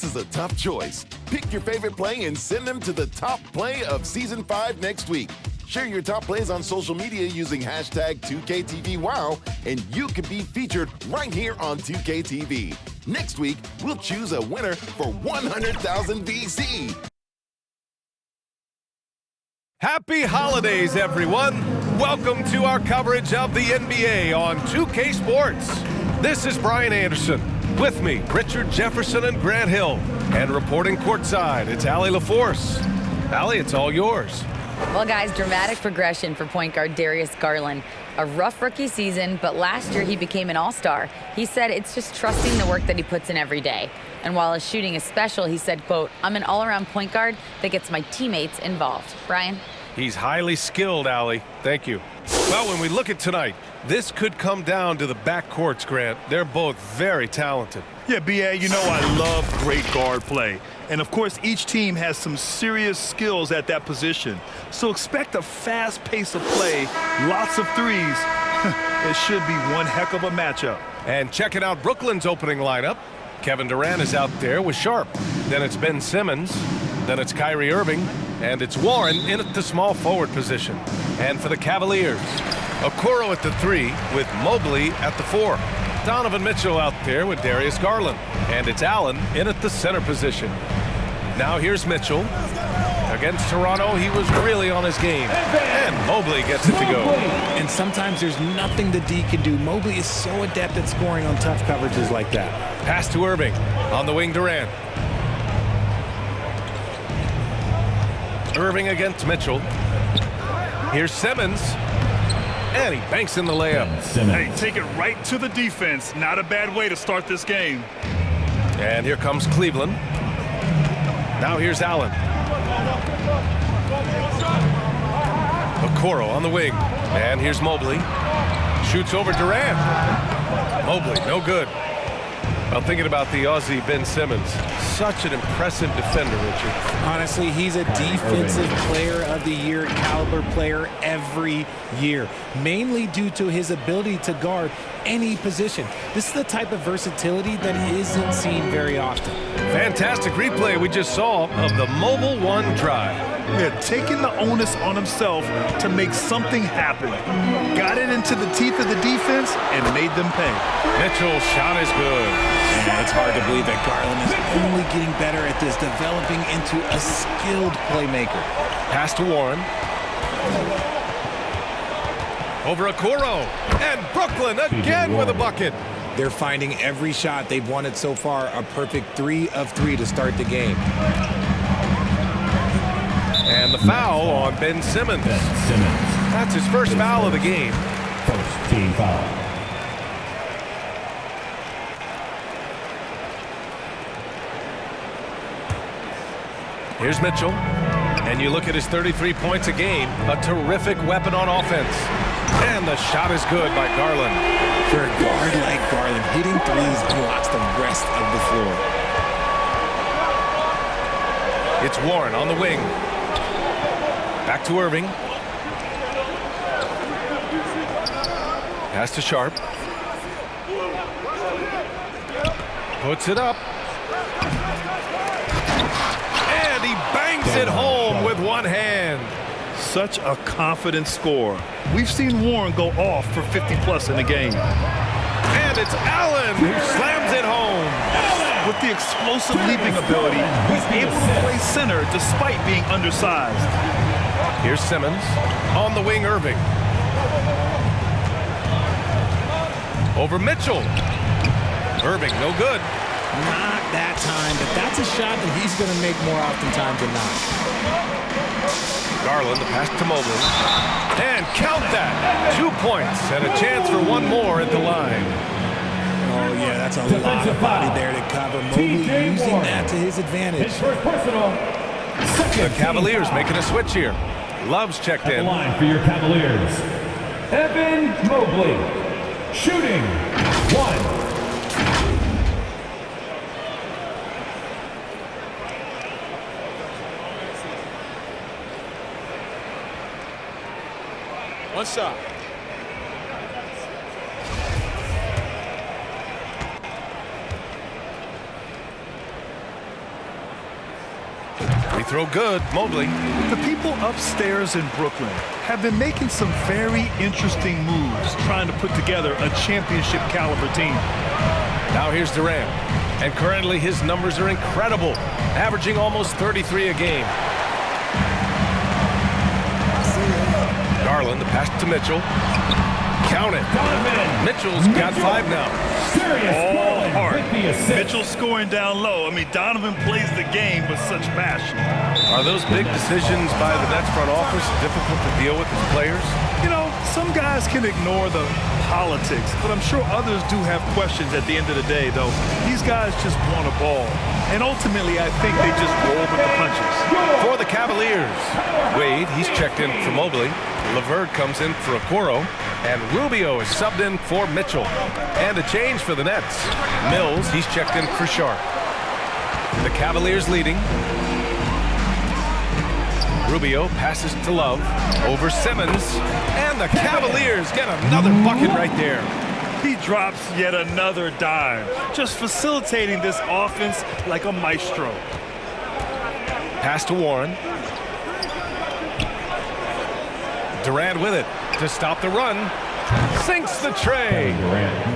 This is a tough choice. Pick your favorite play and send them to the top play of Season 5 next week. Share your top plays on social media using hashtag 2KTVWow, and you can be featured right here on 2KTV. Next week, we'll choose a winner for 100,000 VC. Happy holidays, everyone. Welcome to our coverage of the NBA on 2K Sports. This is Brian Anderson. With me, Richard Jefferson and Grant Hill. And reporting courtside, it's Allie LaForce. Allie, it's all yours. Well, guys, dramatic progression for point guard Darius Garland. A rough rookie season, but last year he became an all-star. He said it's just trusting the work that he puts in every day. And while his shooting is special, he said, quote, "I'm an all-around point guard that gets my teammates involved." Brian? He's highly skilled, Allie. Thank you. Well, when we look at tonight, this could come down to the backcourts, Grant. They're both very talented. Yeah, B.A., you know I love great guard play. And, of course, each team has some serious skills at that position. So expect a fast pace of play, lots of threes. It should be one heck of a matchup. And checking out Brooklyn's opening lineup, Kevin Durant is out there with Sharp. Then it's Ben Simmons. Then it's Kyrie Irving. And it's Warren in at the small forward position. And for the Cavaliers, Okoro at the 3 with Mobley at the 4. Donovan Mitchell out there with Darius Garland. And it's Allen in at the center position. Now here's Mitchell. Against Toronto, he was really on his game. And Mobley gets it to go. And sometimes there's nothing the D can do. Mobley is so adept at scoring on tough coverages like that. Pass to Irving. On the wing, Durant. Irving against Mitchell. Here's Simmons. And he banks in the layup. Hey, take it right to the defense. Not a bad way to start this game. And here comes Cleveland. Now here's Allen. Okoro on the wing. And here's Mobley. Shoots over Durant. Mobley, no good. Well, thinking about the Aussie Ben Simmons, such an impressive defender, Richard. Honestly, he's a defensive player of the year, caliber player every year, mainly due to his ability to guard any position. This is the type of versatility that isn't seen very often. Fantastic replay we just saw of the Mobile One drive. Yeah, taking the onus on himself to make something happen. Got it into the teeth of the defense and made them pay. Mitchell's shot is good. And it's hard to believe that Garland is only getting better at this, developing into a skilled playmaker. Pass to Warren. Over Okoro. And Brooklyn again with a bucket. They're finding every shot they've wanted so far a perfect 3 of 3 to start the game. And the foul on Ben Simmons. That's his first foul of the game. First team foul. Here's Mitchell. And you look at his 33 points a game, a terrific weapon on offense. And the shot is good by Garland. For a guard like Garland, hitting threes blocks the rest of the floor. It's Warren on the wing. Back to Irving. Pass to Sharp. Puts it up. And he bangs it home with one hand. Such a confident scorer. We've seen Warren go off for 50-plus in a game. And it's Allen who slams it home. With the explosive leaping ability, he's able to play center despite being undersized. Here's Simmons. On the wing, Irving. Over Mitchell. Irving, no good. Not that time, but that's a shot that he's going to make more oftentimes than not. Garland, the pass to Mobley. And count that. 2 points and a chance for one more at the line. Oh, yeah, that's a lot of body there to cover. Mobley using that to his advantage. The Cavaliers making a switch here. Love's checked in. Line for your Cavaliers. Evan Mobley. Shooting. 1. One shot. They throw good. Mobley. The people upstairs in Brooklyn have been making some very interesting moves trying to put together a championship caliber team. Now here's Durant. And currently his numbers are incredible, averaging almost 33 a game. Garland, the pass to Mitchell. Count it. Mitchell's got 5 now. All hard. Mitchell scoring down low. I mean, Donovan plays the game with such passion. Are those big decisions by the Nets front office difficult to deal with as players? You know, some guys can ignore the politics, but I'm sure others do have questions at the end of the day, though. These guys just want a ball. And ultimately, I think they just roll with the punches. For the Cavaliers, Wade, he's checked in for Mobley. LeVert comes in for Okoro. And Rubio is subbed in for Mitchell. And a change for the Nets. Mills, he's checked in for Sharp. The Cavaliers leading. Rubio passes to Love over Simmons. And the Cavaliers get another bucket right there. He drops yet another dime, just facilitating this offense like a maestro. Pass to Warren. Durant with it to stop the run. Sinks the tray.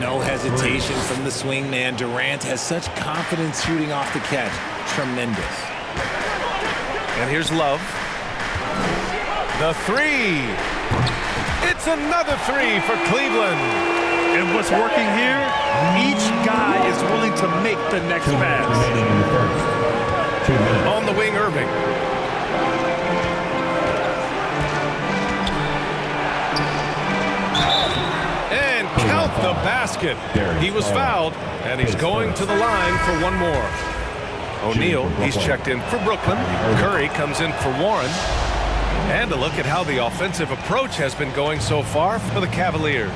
No hesitation from the swing man. Durant has such confidence shooting off the catch. Tremendous. And here's Love. The 3. It's another 3 for Cleveland. And what's working here, each guy is willing to make the next pass. On the wing, Irving. And count the basket. He was fouled, and he's going to the line for one more. O'Neal, he's checked in for Brooklyn. Curry comes in for Warren. And a look at how the offensive approach has been going so far for the Cavaliers.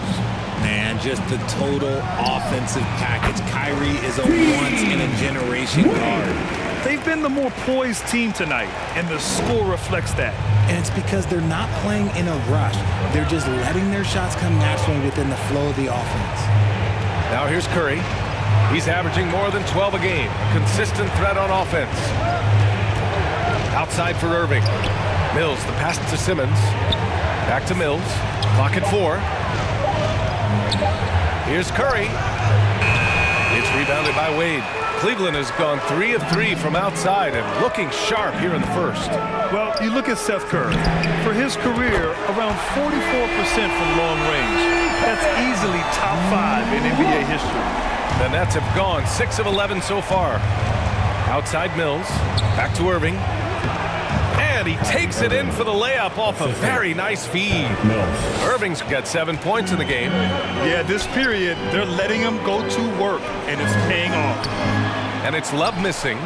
Man, just the total offensive package. Kyrie is a once-in-a-generation guard. They've been the more poised team tonight, and the score reflects that. And it's because they're not playing in a rush. They're just letting their shots come naturally within the flow of the offense. Now here's Curry. He's averaging more than 12 a game. A consistent threat on offense. Outside for Irving. Mills, the pass to Simmons. Back to Mills. Clock at 4. Here's Curry. It's rebounded by Wade. Cleveland has gone 3 of 3 from outside and looking sharp here in the first. Well, you look at Seth Curry. For his career, around 44% from long range. That's easily top 5 in NBA history. The Nets have gone 6 of 11 so far. Outside Mills. Back to Irving. And he takes it in for the layup off a very nice feed. Irving's got 7 points in the game. Yeah, this period, they're letting him go to work, and it's paying off. And it's Love missing.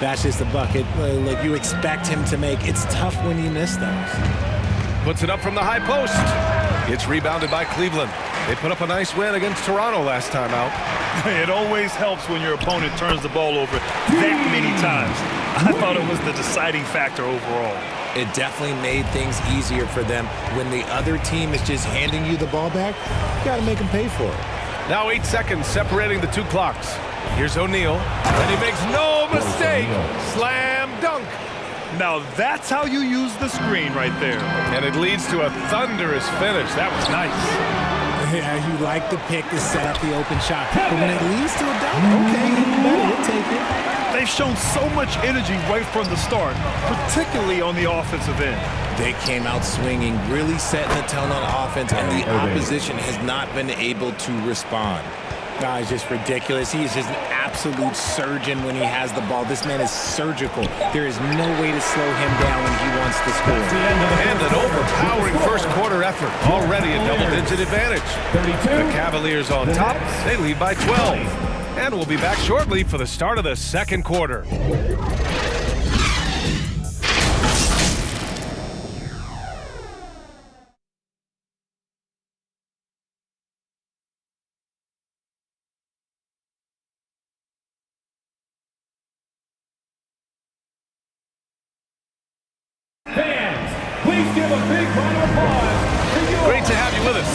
That's just a bucket like you expect him to make. It's tough when you miss those. Puts it up from the high post. It's rebounded by Cleveland. They put up a nice win against Toronto last time out. It always helps when your opponent turns the ball over that many times. I thought it was the deciding factor overall. It definitely made things easier for them. When the other team is just handing you the ball back, you got to make them pay for it. Now 8 seconds separating the 2 clocks. Here's O'Neal, and he makes no mistake. Slam dunk. Now that's how you use the screen right there. And it leads to a thunderous finish. That was nice. Yeah, you like the pick to set up the open shot. But when it leads to a dunk, okay, even better, we'll take it. They've shown so much energy right from the start, particularly on the offensive end. They came out swinging, really setting the tone on offense, and the opposition has not been able to respond. It's just ridiculous. He is just an absolute surgeon when he has the ball. This man is surgical. There is no way to slow him down when he wants to score. And an overpowering first quarter effort. Already a double-digit advantage. The Cavaliers on top. They lead by 12. And we'll be back shortly for the start of the second quarter. Please give a big round of applause. Great to have you with us.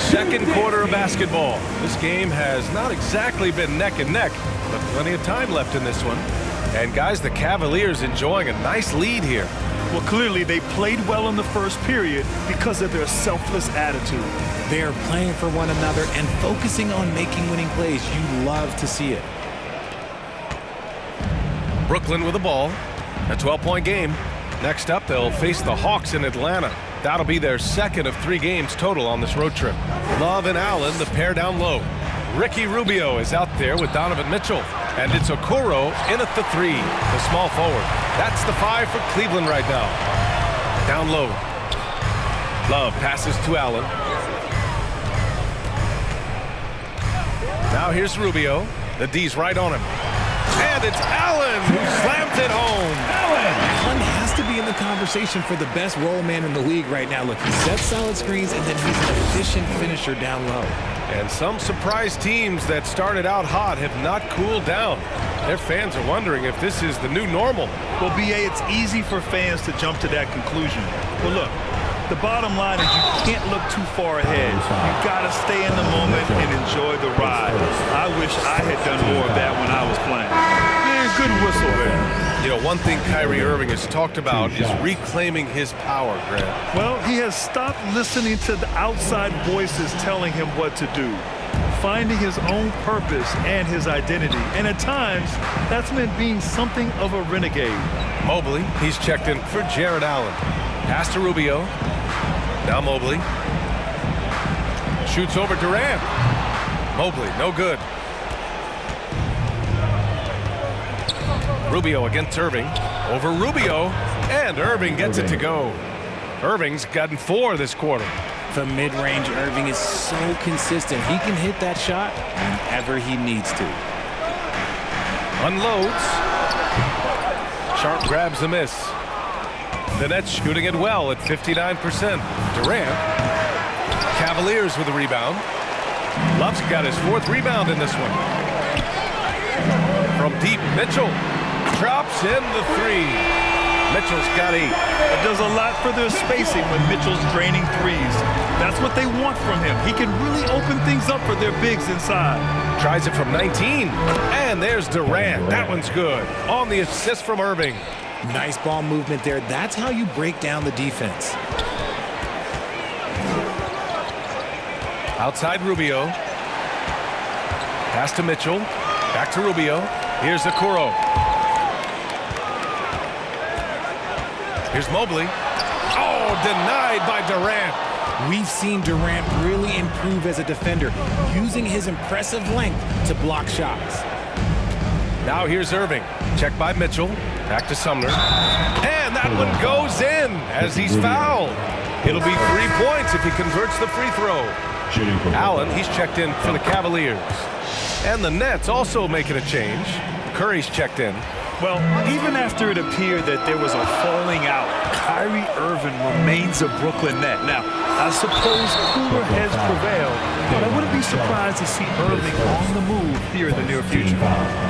Second quarter of basketball. This game has not exactly been neck and neck, but plenty of time left in this one. And guys, the Cavaliers enjoying a nice lead here. Well, clearly they played well in the first period because of their selfless attitude. They are playing for one another and focusing on making winning plays. You love to see it. Brooklyn with the ball. A 12-point game. Next up, they'll face the Hawks in Atlanta. That'll be their second of 3 games total on this road trip. Love and Allen, the pair down low. Ricky Rubio is out there with Donovan Mitchell. And it's Okoro in at the 3, the small forward. That's the 5 for Cleveland right now. Down low. Love passes to Allen. Now here's Rubio. The D's right on him. And it's Allen who slams it home. Allen has to be in the conversation for the best roll man in the league right now. Look, he sets solid screens, and then he's an efficient finisher down low. And some surprise teams that started out hot have not cooled down. Their fans are wondering if this is the new normal. Well, B.A., it's easy for fans to jump to that conclusion. Well, look, the bottom line is you can't look too far ahead. You got to stay in the moment and enjoy the ride. I wish I had done more of that when I was playing. Yeah, good whistle there. You know, one thing Kyrie Irving has talked about is reclaiming his power, Grant. Well, he has stopped listening to the outside voices telling him what to do, finding his own purpose and his identity. And at times, that's meant being something of a renegade. Mobley, he's checked in for Jared Allen. Pass to Rubio. Now Mobley. Shoots over Durant. Mobley, no good. Rubio against Irving. Over Rubio. And Irving gets it to go. Irving's gotten 4 this quarter. The mid-range Irving is so consistent. He can hit that shot whenever he needs to. Unloads. Sharp grabs the miss. The Nets shooting it well at 59%. Durant. Cavaliers with a rebound. Love's got his 4th rebound in this one. From deep, Mitchell drops in the 3. Mitchell's got 8. It does a lot for their spacing when Mitchell's draining threes. That's what they want from him. He can really open things up for their bigs inside. Tries it from 19. And there's Durant. That one's good. On the assist from Irving. Nice ball movement there. That's how you break down the defense. Outside Rubio. Pass to Mitchell. Back to Rubio. Here's Okoro. Here's Mobley. Oh, denied by Durant. We've seen Durant really improve as a defender, using his impressive length to block shots. Now here's Irving. Check by Mitchell. Back to Sumner. And that one goes in as he's fouled. It'll be 3 points if he converts the free throw. Allen, he's checked in for the Cavaliers. And the Nets also making a change. Curry's checked in. Well, even after it appeared that there was a falling out, Kyrie Irving remains a Brooklyn Net. Now, I suppose cooler heads prevail, but I wouldn't be surprised to see Irving on the move here in the near future.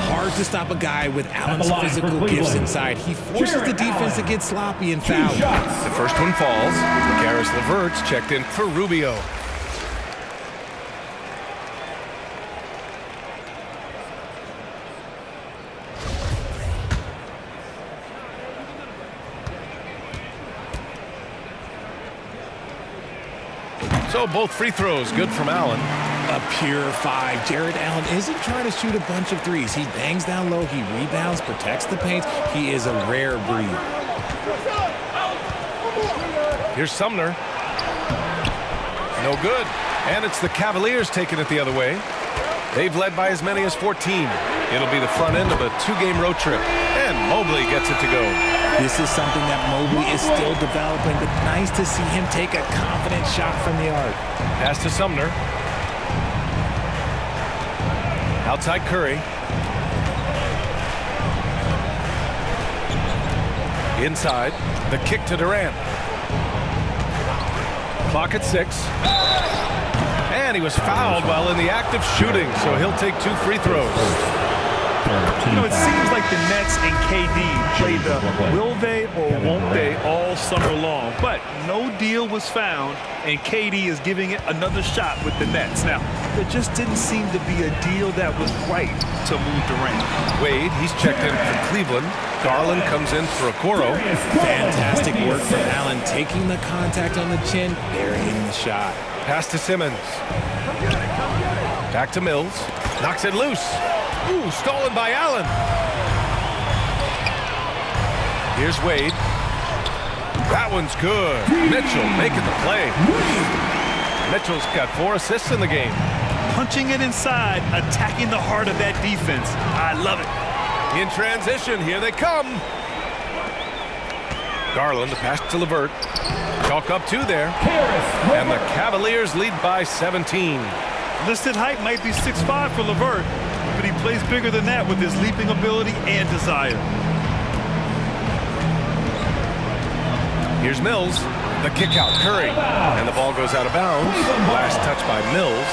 Hard to stop a guy with Allen's physical gifts inside. He forces the defense to get sloppy and foul. The first one falls. Karis LeVert's checked in for Rubio. So both free throws good from Allen. A pure 5. Jared Allen isn't trying to shoot a bunch of threes. He bangs down low, he rebounds, protects the paint. He is a rare breed. Here's Sumner. No good. And it's the Cavaliers taking it the other way. They've led by as many as 14. It'll be the front end of a 2-game road trip. And Mobley gets it to go. This is something that Mobley is still developing, but nice to see him take a confident shot from the arc. Pass to Sumner. Outside Curry. Inside. The kick to Durant. Clock at 6. And he was fouled while in the act of shooting, so he'll take 2 free throws. You know, it seems like the Nets and KD played the will they or won't they all summer long, but no deal was found, and KD is giving it another shot with the Nets. Now, there just didn't seem to be a deal that was right to move Durant. Wade, he's checked in for Cleveland. Garland comes in for Okoro. Fantastic work from Allen, taking the contact on the chin, burying the shot. Pass to Simmons. Back to Mills. Knocks it loose. Ooh, stolen by Allen. Here's Wade. That one's good. Mitchell making the play. Mitchell's got 4 assists in the game. Punching it inside, attacking the heart of that defense. I love it. In transition, here they come. Garland, the pass to LeVert. Chalk up 2 there. And the Cavaliers lead by 17. Listed height might be 6'5" for LeVert, but he plays bigger than that with his leaping ability and desire. Here's Mills. The kick out, Curry. And the ball goes out of bounds. Last touch by Mills.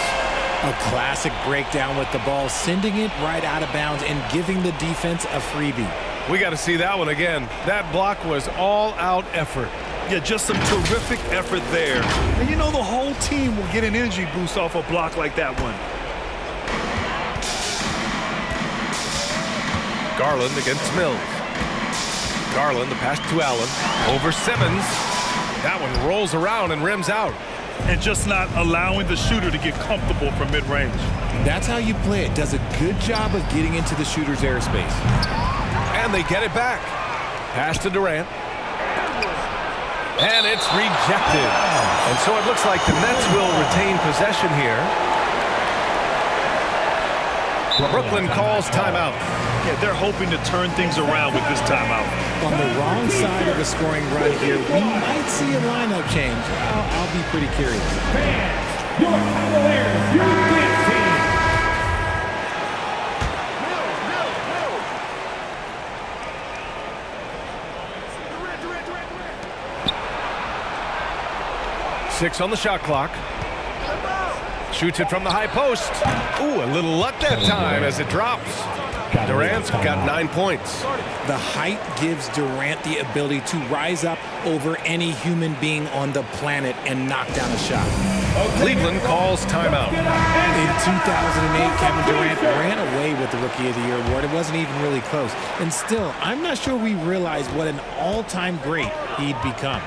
A classic breakdown with the ball, sending it right out of bounds and giving the defense a freebie. We got to see that one again. That block was all-out effort. Yeah, just some terrific effort there. And you know the whole team will get an energy boost off a block like that one. Garland against Mills. Garland, the pass to Allen. Over Simmons. That one rolls around and rims out. And just not allowing the shooter to get comfortable from mid-range. That's how you play it. Does a good job of getting into the shooter's airspace. And they get it back. Pass to Durant. And it's rejected. And so it looks like the Nets will retain possession here. Brooklyn calls timeout. Yeah, they're hoping to turn things around with this timeout. On the wrong side of a scoring run here, we might see a lineup change. I'll be pretty curious. Fans, your Cavaliers, your dance team. Six on the shot clock. Shoots it from the high post. Ooh, a little luck that time as it drops. Durant's got 9 points. The height gives Durant the ability to rise up over any human being on the planet and knock down a shot. Cleveland calls timeout. In 2008, Kevin Durant ran away with the Rookie of the Year award. It wasn't even really close. And still, I'm not sure we realize what an all-time great he'd become.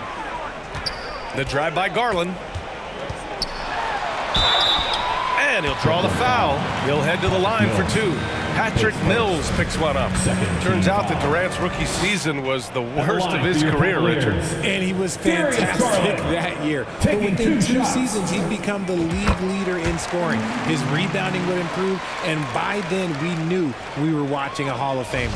The drive by Garland. And he'll draw the foul. He'll head to the line for 2. Patrick Mills picks one up. Turns out that Durant's rookie season was the worst of his career, Richard. And he was fantastic that year. But within 2 seasons, he'd become the league leader in scoring. His rebounding would improve, and by then we knew we were watching a Hall of Famer.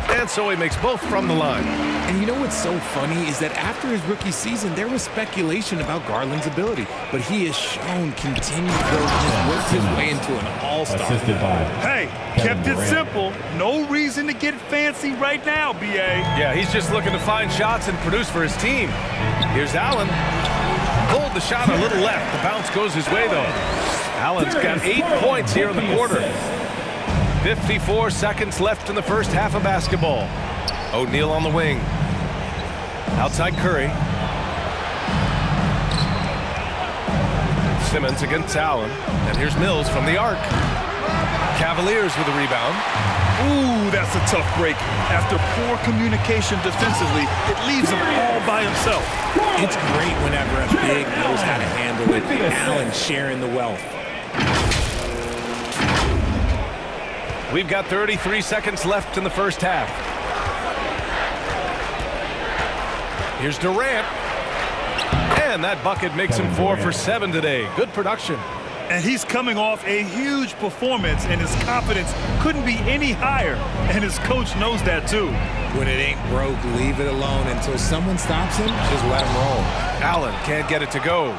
And so he makes both from the line. And you know what's so funny is that after his rookie season, there was speculation about Garland's ability, but he has shown continued growth and has worked his way into an all-star. Hey, kept it simple. No reason to get fancy right now, B.A. Yeah, he's just looking to find shots and produce for his team. Here's Allen. Pulled the shot a little left. The bounce goes his way, though. Allen's got 8 points here in the quarter. 54 seconds left in the first half of basketball. O'Neal on the wing. Outside Curry. Simmons against Allen. And here's Mills from the arc. Cavaliers with a rebound. Ooh, that's a tough break. After poor communication defensively, it leaves him all by himself. It's great whenever a big knows how to handle it. Allen sharing the wealth. We've got 33 seconds left in the first half. Here's Durant. And that bucket makes him 4 for 7 today. Good production. And he's coming off a huge performance, and his confidence couldn't be any higher. And his coach knows that, too. When it ain't broke, leave it alone. Until someone stops him, just let him roll. Allen can't get it to go.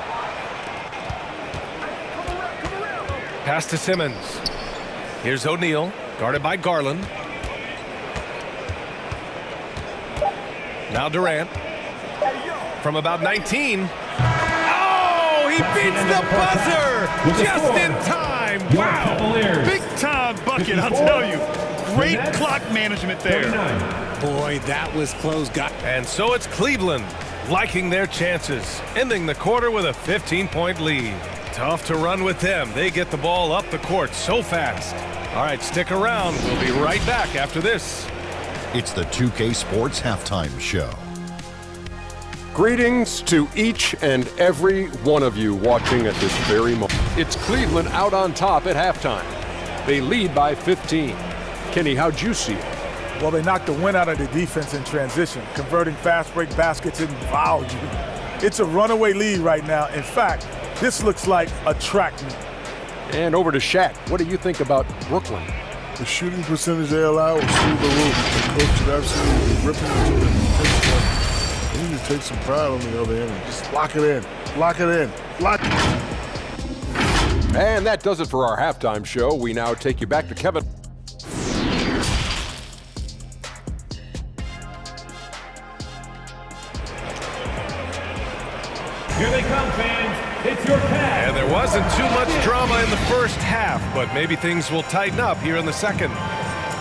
Pass to Simmons. Here's O'Neal, guarded by Garland. Now Durant. From about 19. Oh, he beats the buzzer just in time. Wow. Big time bucket, I'll tell you. Great clock management there. Boy, that was close. And so it's Cleveland liking their chances, ending the quarter with a 15-point lead. Tough to run with them. They get the ball up the court so fast. All right, stick around. We'll be right back after this. It's the 2K Sports Halftime Show. Greetings to each and every one of you watching at this very moment. It's Cleveland out on top at halftime. They lead by 15. Kenny, how'd you see it? Well, they knocked the wind out of the defense in transition, converting fast break baskets in volume. It's a runaway lead right now. In fact, this looks like a track meet. And over to Shaq. What do you think about Brooklyn? The shooting percentage they allow was through the roof. The coach is absolutely ripping into the defense. They need to take some pride on the other end and just lock it in. Lock it in. Lock it in. And that does it for our halftime show. We now take you back to Kevin. Here they come, fans. It's your Cavs. And there wasn't too much drama in the first half, but maybe things will tighten up here in the second.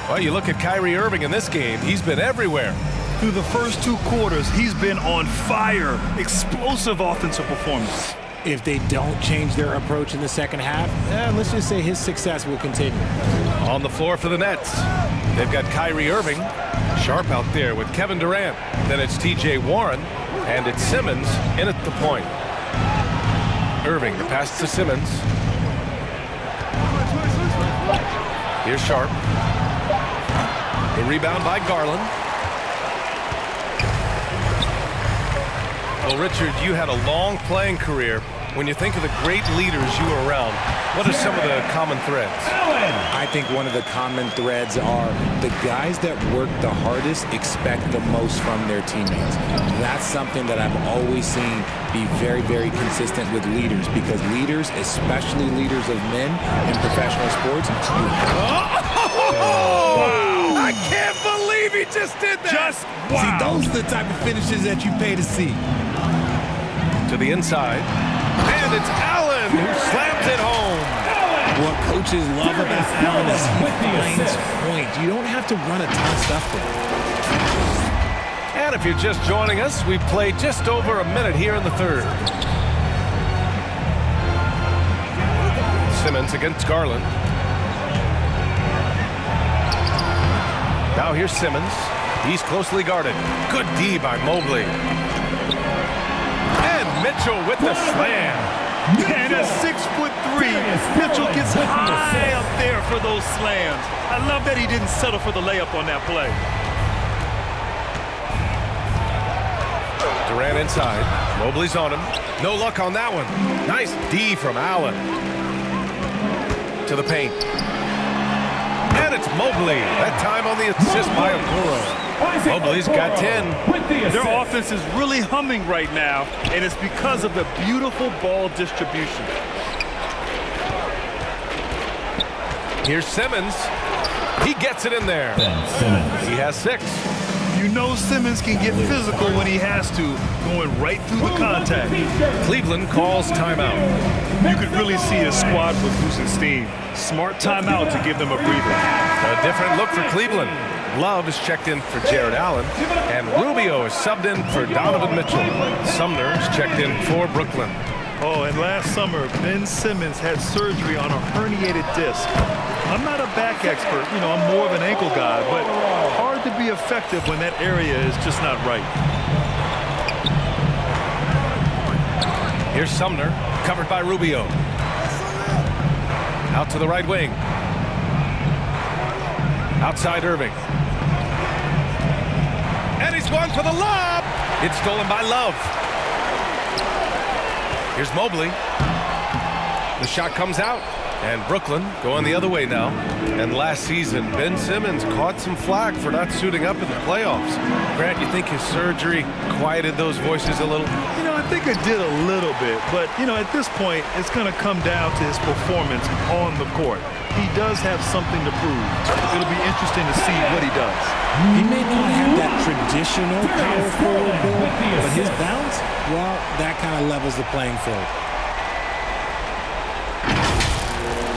Well, you look at Kyrie Irving in this game. He's been everywhere. Through the first 2 quarters, he's been on fire. Explosive offensive performance. If they don't change their approach in the second half, let's just say his success will continue. On the floor for the Nets, they've got Kyrie Irving, Sharp out there with Kevin Durant. Then it's T.J. Warren, and it's Simmons in at the point. Irving, the pass to Simmons. Here's Sharp. The rebound by Garland. Well, Richard, you had a long playing career. When you think of the great leaders you were around, what are some of the common threads? I think one of the common threads are the guys that work the hardest expect the most from their teammates. That's something that I've always seen be very, very consistent with leaders, because leaders, especially leaders of men in professional sports, I can't believe he just did that! See, those are the type of finishes that you pay to see. To the inside, and it's Allen who slams it home. What coaches love about Allen is he finds points. You don't have to run a ton of stuff for him. And if you're just joining us, we've played just over a minute here in the third. Simmons against Garland. Now here's Simmons. He's closely guarded. Good D by Mobley. Mitchell with the slam. And at 6'3", Mitchell gets high up there for those slams. I love that he didn't settle for the layup on that play. Durant inside. Mobley's on him. No luck on that one. Nice D from Allen. To the paint. And it's Mobley. That time on the assist by Okoro. Mobley's got 10. Their offense is really humming right now, and it's because of the beautiful ball distribution. Here's Simmons. He gets it in there. He has 6. You know Simmons can get physical when he has to, going right through the contact. Cleveland calls timeout. You could really see his squad was losing steam. Smart timeout to give them a breather. A different look for Cleveland. Love is checked in for Jared Allen, and Rubio is subbed in for Donovan Mitchell. Sumner is checked in for Brooklyn. Oh, and last summer, Ben Simmons had surgery on a herniated disc. I'm not a back expert, I'm more of an ankle guy, but hard to be effective when that area is just not right. Here's Sumner, covered by Rubio. Out to the right wing. Outside Irving. And he's going for the lob. It's stolen by Love. Here's Mobley. The shot comes out. And Brooklyn going the other way now. And last season, Ben Simmons caught some flack for not suiting up in the playoffs. Grant, you think his surgery quieted those voices a little? I think it did a little bit. But, at this point, it's going to come down to his performance on the court. he does have something to prove. It'll be interesting to see what he does. He may not have that traditional power forward build, but his bounce, well, that kind of levels the playing field.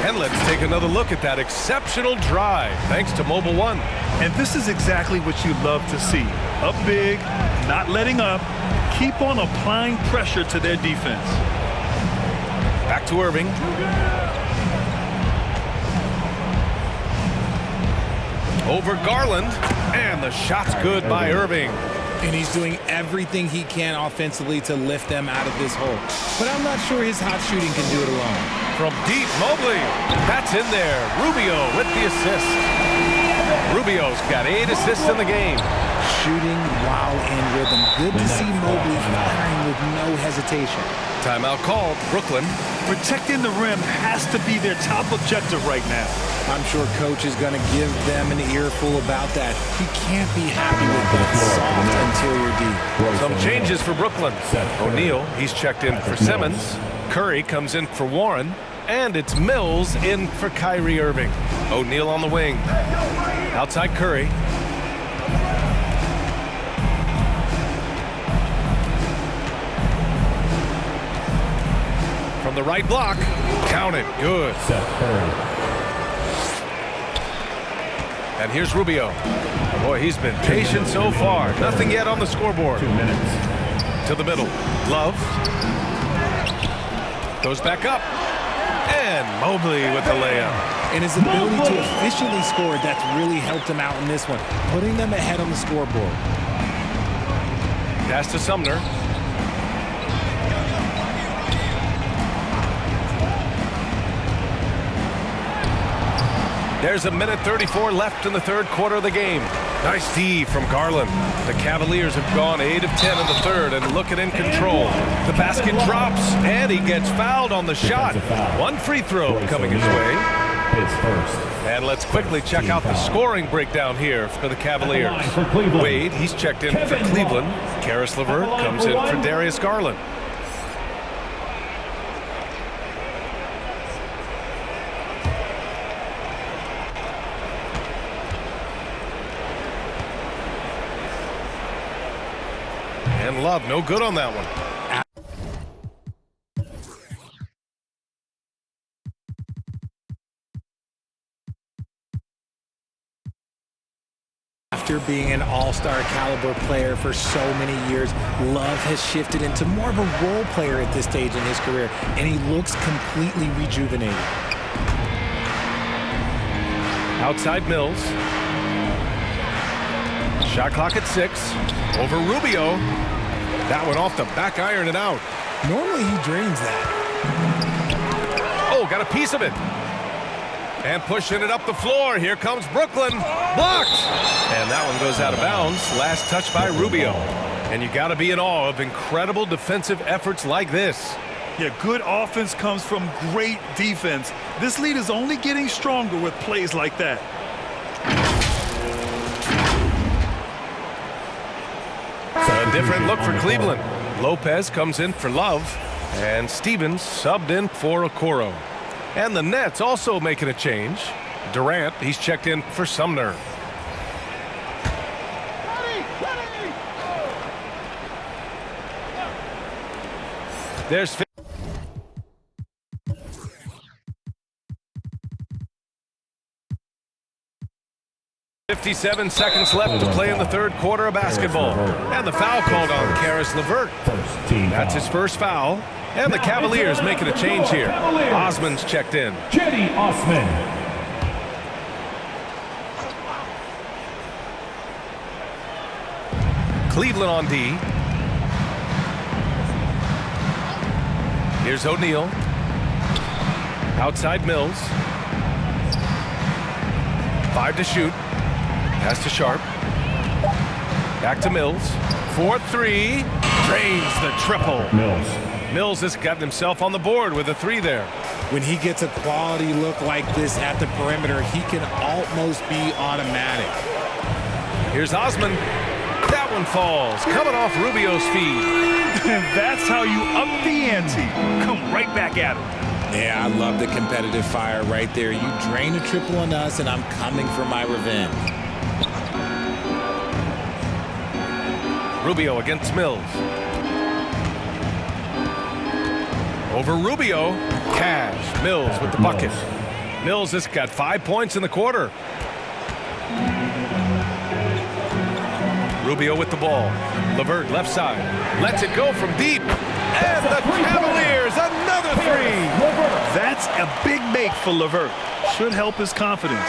And let's take another look at that exceptional drive, thanks to Mobile One. And this is exactly what you love to see. Up big, not letting up, keep on applying pressure to their defense. Back to Irving. Over Garland, and the shot's good by Irving. And he's doing everything he can offensively to lift them out of this hole. But I'm not sure his hot shooting can do it alone. From deep, Mobley. That's in there. Rubio with the assist. Rubio's got 8 assists in the game. Shooting while in rhythm. Good to see Mobley firing with no hesitation. Timeout called. Brooklyn. Protecting the rim has to be their top objective right now. I'm sure coach is going to give them an earful about that. He can't be happy with that soft interior D. Some changes for Brooklyn. O'Neal, he's checked in for Simmons. Curry comes in for Warren. And it's Mills in for Kyrie Irving. O'Neal on the wing. Outside Curry. From the right block. Count it. Good. And here's Rubio. Boy, he's been patient so far. Nothing yet on the scoreboard. 2 minutes. To the middle. Love. Goes back up. And Mobley with the layup. And his ability to efficiently score, that's really helped him out in this one, putting them ahead on the scoreboard. Pass to Sumner. There's a minute 34 left in the third quarter of the game. Nice D from Garland. The Cavaliers have gone 8 of 10 in the third and looking in control. The basket drops, and he gets fouled on the shot. One free throw coming his way. And let's quickly check out the scoring breakdown here for the Cavaliers. Wade, he's checked in for Cleveland. Caris LeVert comes in for Darius Garland. And Love, no good on that one. After being an all-star caliber player for so many years, Love has shifted into more of a role player at this stage in his career, and he looks completely rejuvenated. Outside Mills. Shot clock at 6. Over Rubio. That one off the back iron and out. Normally he drains that. Oh, got a piece of it. And pushing it up the floor. Here comes Brooklyn. Blocked. And that one goes out of bounds. Last touch by Rubio. And you got to be in awe of incredible defensive efforts like this. Yeah, good offense comes from great defense. This lead is only getting stronger with plays like that. A different look for Cleveland. Lopez comes in for Love. And Stevens subbed in for Okoro. And the Nets also making a change. Durant, he's checked in for Sumner. There's 57 seconds left to play in the third quarter of basketball. And the foul called on Caris LeVert. That's his first foul. And the Cavaliers making a change here. Osman's checked in. Cedi Osman. Cleveland on D. Here's O'Neal. Outside Mills. 5 to shoot. Pass to Sharp. Back to Mills. 4-3. Drains the triple. Mills has gotten himself on the board with a 3 there. When he gets a quality look like this at the perimeter, he can almost be automatic. Here's Osman. That one falls. Coming off Rubio's feed. And that's how you up the ante. Come right back at him. Yeah, I love the competitive fire right there. You drain a triple on us, and I'm coming for my revenge. Rubio against Mills. Over Rubio. Cash. Mills with the bucket. Mills has got 5 points in the quarter. Rubio with the ball. LeVert left side. Lets it go from deep. And the Cavaliers, another three. That's a big make for LeVert. Should help his confidence.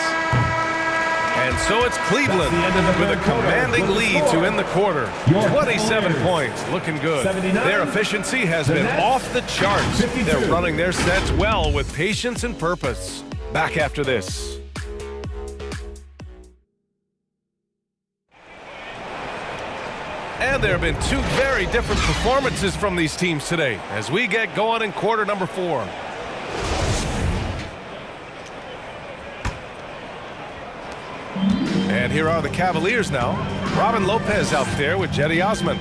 And so it's Cleveland with a commanding lead to end the quarter. 27 points, looking good. Their efficiency has been off the charts. They're running their sets well with patience and purpose. Back after this. And there have been two very different performances from these teams today as we get going in quarter number 4. And here are the Cavaliers now. Robin Lopez out there with Jetty Osman.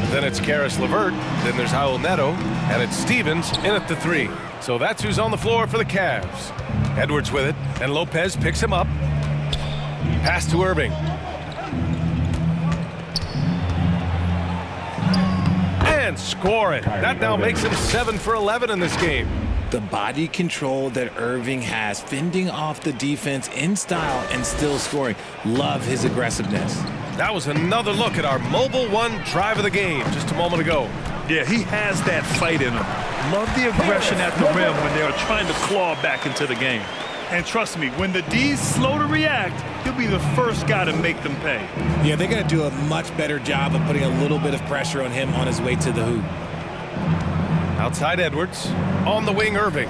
Then it's Karis LeVert. Then there's Raul Neto. And it's Stevens in at the 3. So that's who's on the floor for the Cavs. Edwards with it. And Lopez picks him up. Pass to Irving. And score it. That now makes him 7 for 11 in this game. The body control that Irving has, fending off the defense in style and still scoring. Love his aggressiveness. That was another look at our Mobile One drive of the game just a moment ago. Yeah, he has that fight in him. Love the aggression at the rim when they're trying to claw back into the game. And trust me, when the D's slow to react, he'll be the first guy to make them pay. Yeah, they're going to do a much better job of putting a little bit of pressure on him on his way to the hoop. Outside Edwards. On the wing, Irving.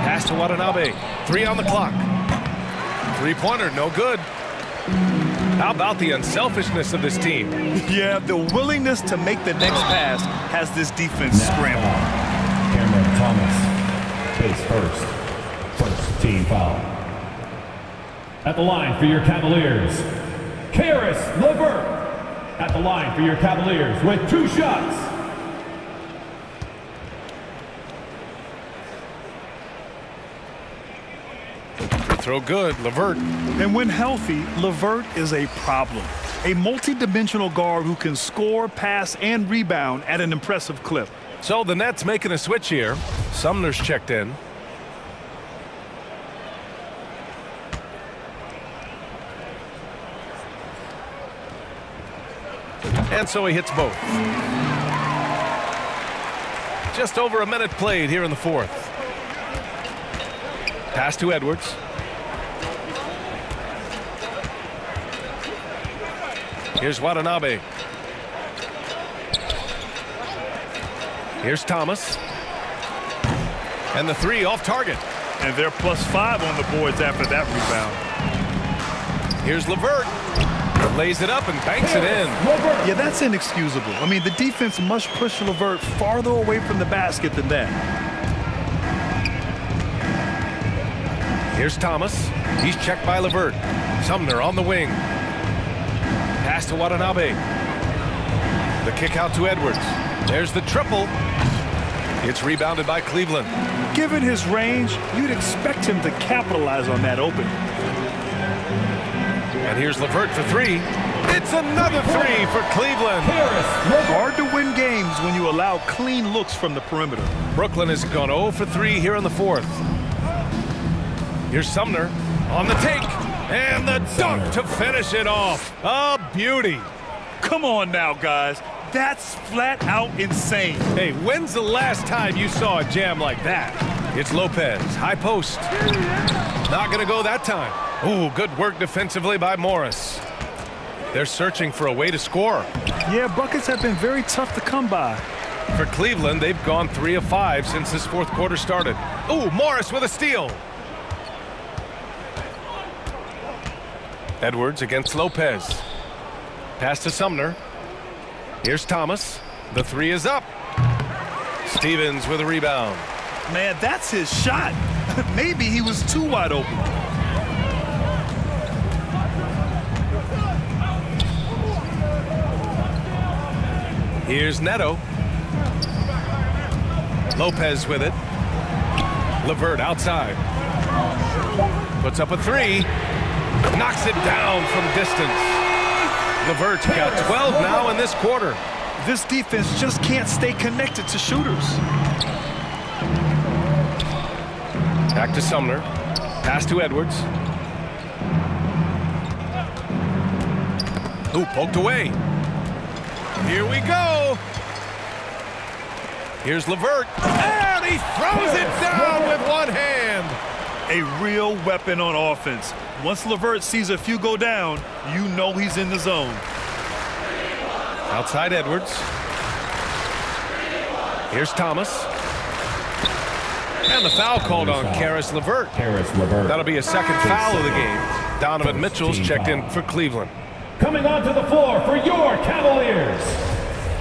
Pass to Watanabe. 3 on the clock. Three-pointer, no good. How about the unselfishness of this team? Yeah, the willingness to make the next pass has this defense scrambling. Cameron Thomas, face first. First team foul. At the line for your Cavaliers, Karis LeVert. At the line for your Cavaliers with 2 shots. Throw good, LeVert. And when healthy, LeVert is a problem. A multi-dimensional guard who can score, pass, and rebound at an impressive clip. So the Nets making a switch here. Sumner's checked in. And so he hits both. Just over a minute played here in the 4th. Pass to Edwards. Here's Watanabe. Here's Thomas. And the 3 off target. And they're +5 on the boards after that rebound. Here's LeVert. Lays it up and banks it in. Yeah, that's inexcusable. I mean, the defense must push LeVert farther away from the basket than that. Here's Thomas. He's checked by LeVert. Sumner on the wing. Pass to Watanabe. The kick out to Edwards. There's the triple. It's rebounded by Cleveland. Given his range, you'd expect him to capitalize on that opening. And here's LeVert for 3. It's another 3 for Cleveland. Hard to win games when you allow clean looks from the perimeter. Brooklyn has gone 0 for 3 here in the 4th. Here's Sumner on the take. And the dunk to finish it off. A beauty. Come on now, guys. That's flat out insane. Hey, when's the last time you saw a jam like that? It's Lopez. High post. Not going to go that time. Ooh, good work defensively by Morris. They're searching for a way to score. Yeah, buckets have been very tough to come by. For Cleveland, they've gone 3 of 5 since this 4th quarter started. Ooh, Morris with a steal. Edwards against Lopez. Pass to Sumner. Here's Thomas. The 3 is up. Stevens with a rebound. Man, that's his shot. Maybe he was too wide open. Here's Neto. Lopez with it. LeVert outside. Puts up a three. Knocks it down from distance. LeVert's got 12 now in this quarter. This defense just can't stay connected to shooters. Back to Sumner. Pass to Edwards. Ooh, poked away. Here we go. Here's LeVert. And he throws it down with one hand. A real weapon on offense. Once LeVert sees a few go down, you know he's in the zone. Outside Edwards. Here's Thomas. And the foul called on Caris LeVert. That'll be a second foul of the game. Donovan Mitchell's checked in for Cleveland. Coming onto the floor for your Cavaliers,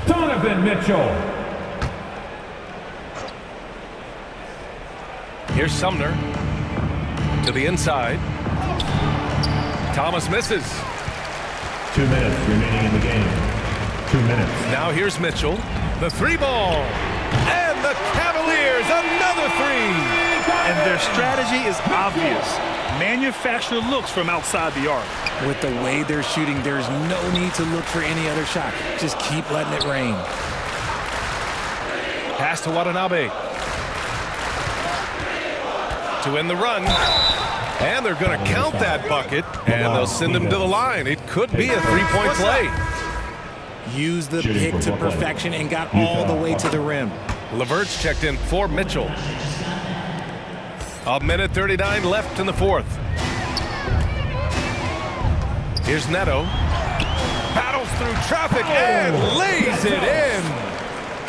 Donovan Mitchell. Here's Sumner to the inside. Thomas misses. 2 minutes remaining in the game. 2 minutes. Now here's Mitchell. The three ball. And the Cavaliers, another three. And their strategy is obvious. Manufacture looks from outside the arc. With the way they're shooting, there's no need to look for any other shot. Just keep letting it rain. Pass to Watanabe. To win the run. And they're going to count that bucket, and they'll send him to the line. It could be a three-point play. Use the pick to perfection and got all the way to the rim. LeVert's checked in for Mitchell. 1:39 left in the fourth. Here's Neto. Battles through traffic and lays it in.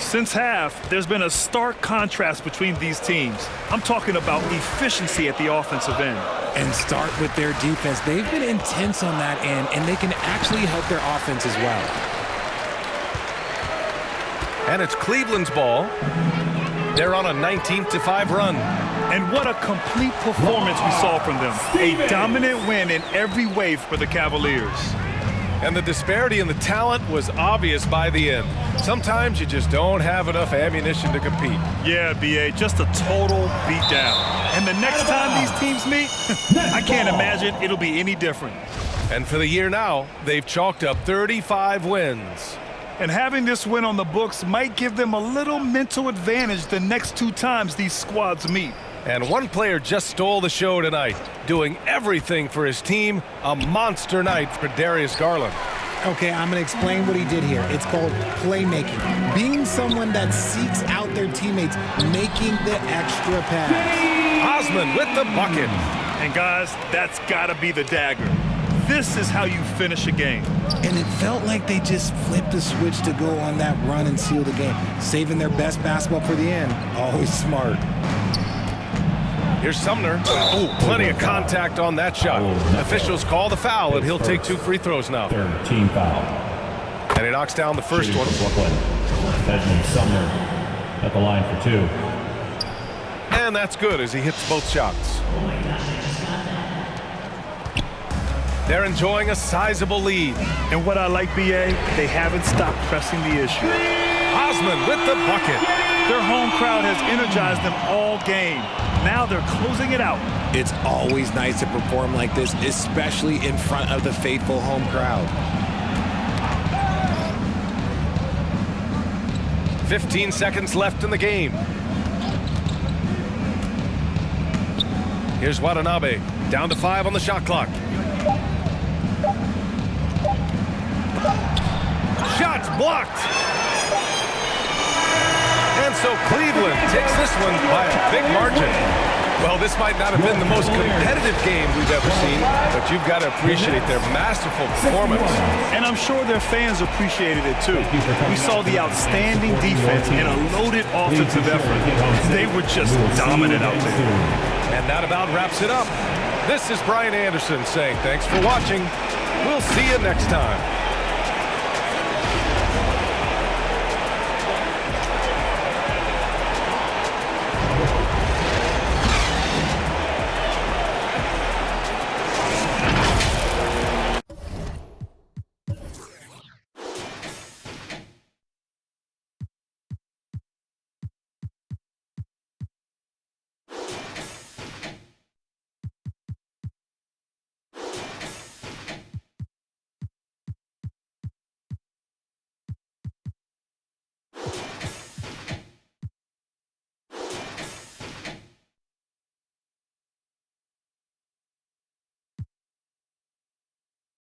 Since half, there's been a stark contrast between these teams. I'm talking about efficiency at the offensive end. And start with their defense. They've been intense on that end, and they can actually help their offense as well. And it's Cleveland's ball. They're on a 19-5 run. And what a complete performance we saw from them. A dominant win in every way for the Cavaliers. And the disparity in the talent was obvious by the end. Sometimes you just don't have enough ammunition to compete. Yeah, B.A., just a total beatdown. And the next time these teams meet, I can't imagine it'll be any different. And for the year now, they've chalked up 35 wins. And having this win on the books might give them a little mental advantage the next two times these squads meet. And one player just stole the show tonight, doing everything for his team. A monster night for Darius Garland. Okay, I'm going to explain what he did here. It's called playmaking. Being someone that seeks out their teammates, making the extra pass. Osman with the bucket. And guys, that's got to be the dagger. This is how you finish a game. And it felt like they just flipped the switch to go on that run and seal the game. Saving their best basketball for the end. Always smart. Here's Sumner. Oh, plenty of contact on that shot. Officials call the foul, and he'll take 2 free throws now. Third team foul. And he knocks down the first one. Benjamin Sumner at the line for 2. And that's good as he hits both shots. They're enjoying a sizable lead. And what I like, B.A., they haven't stopped pressing the issue. Osman with the bucket. Their home crowd has energized them all game. Now they're closing it out. It's always nice to perform like this, especially in front of the faithful home crowd. 15 seconds left in the game. Here's Watanabe. Down to 5 on the shot clock. Shots blocked. And so Cleveland takes this one by a big margin. Well, this might not have been the most competitive game we've ever seen, but you've got to appreciate their masterful performance. And I'm sure their fans appreciated it too. We saw the outstanding defense and a loaded offensive effort. They were just dominant out there. And that about wraps it up. This is Brian Anderson saying thanks for watching. We'll see you next time.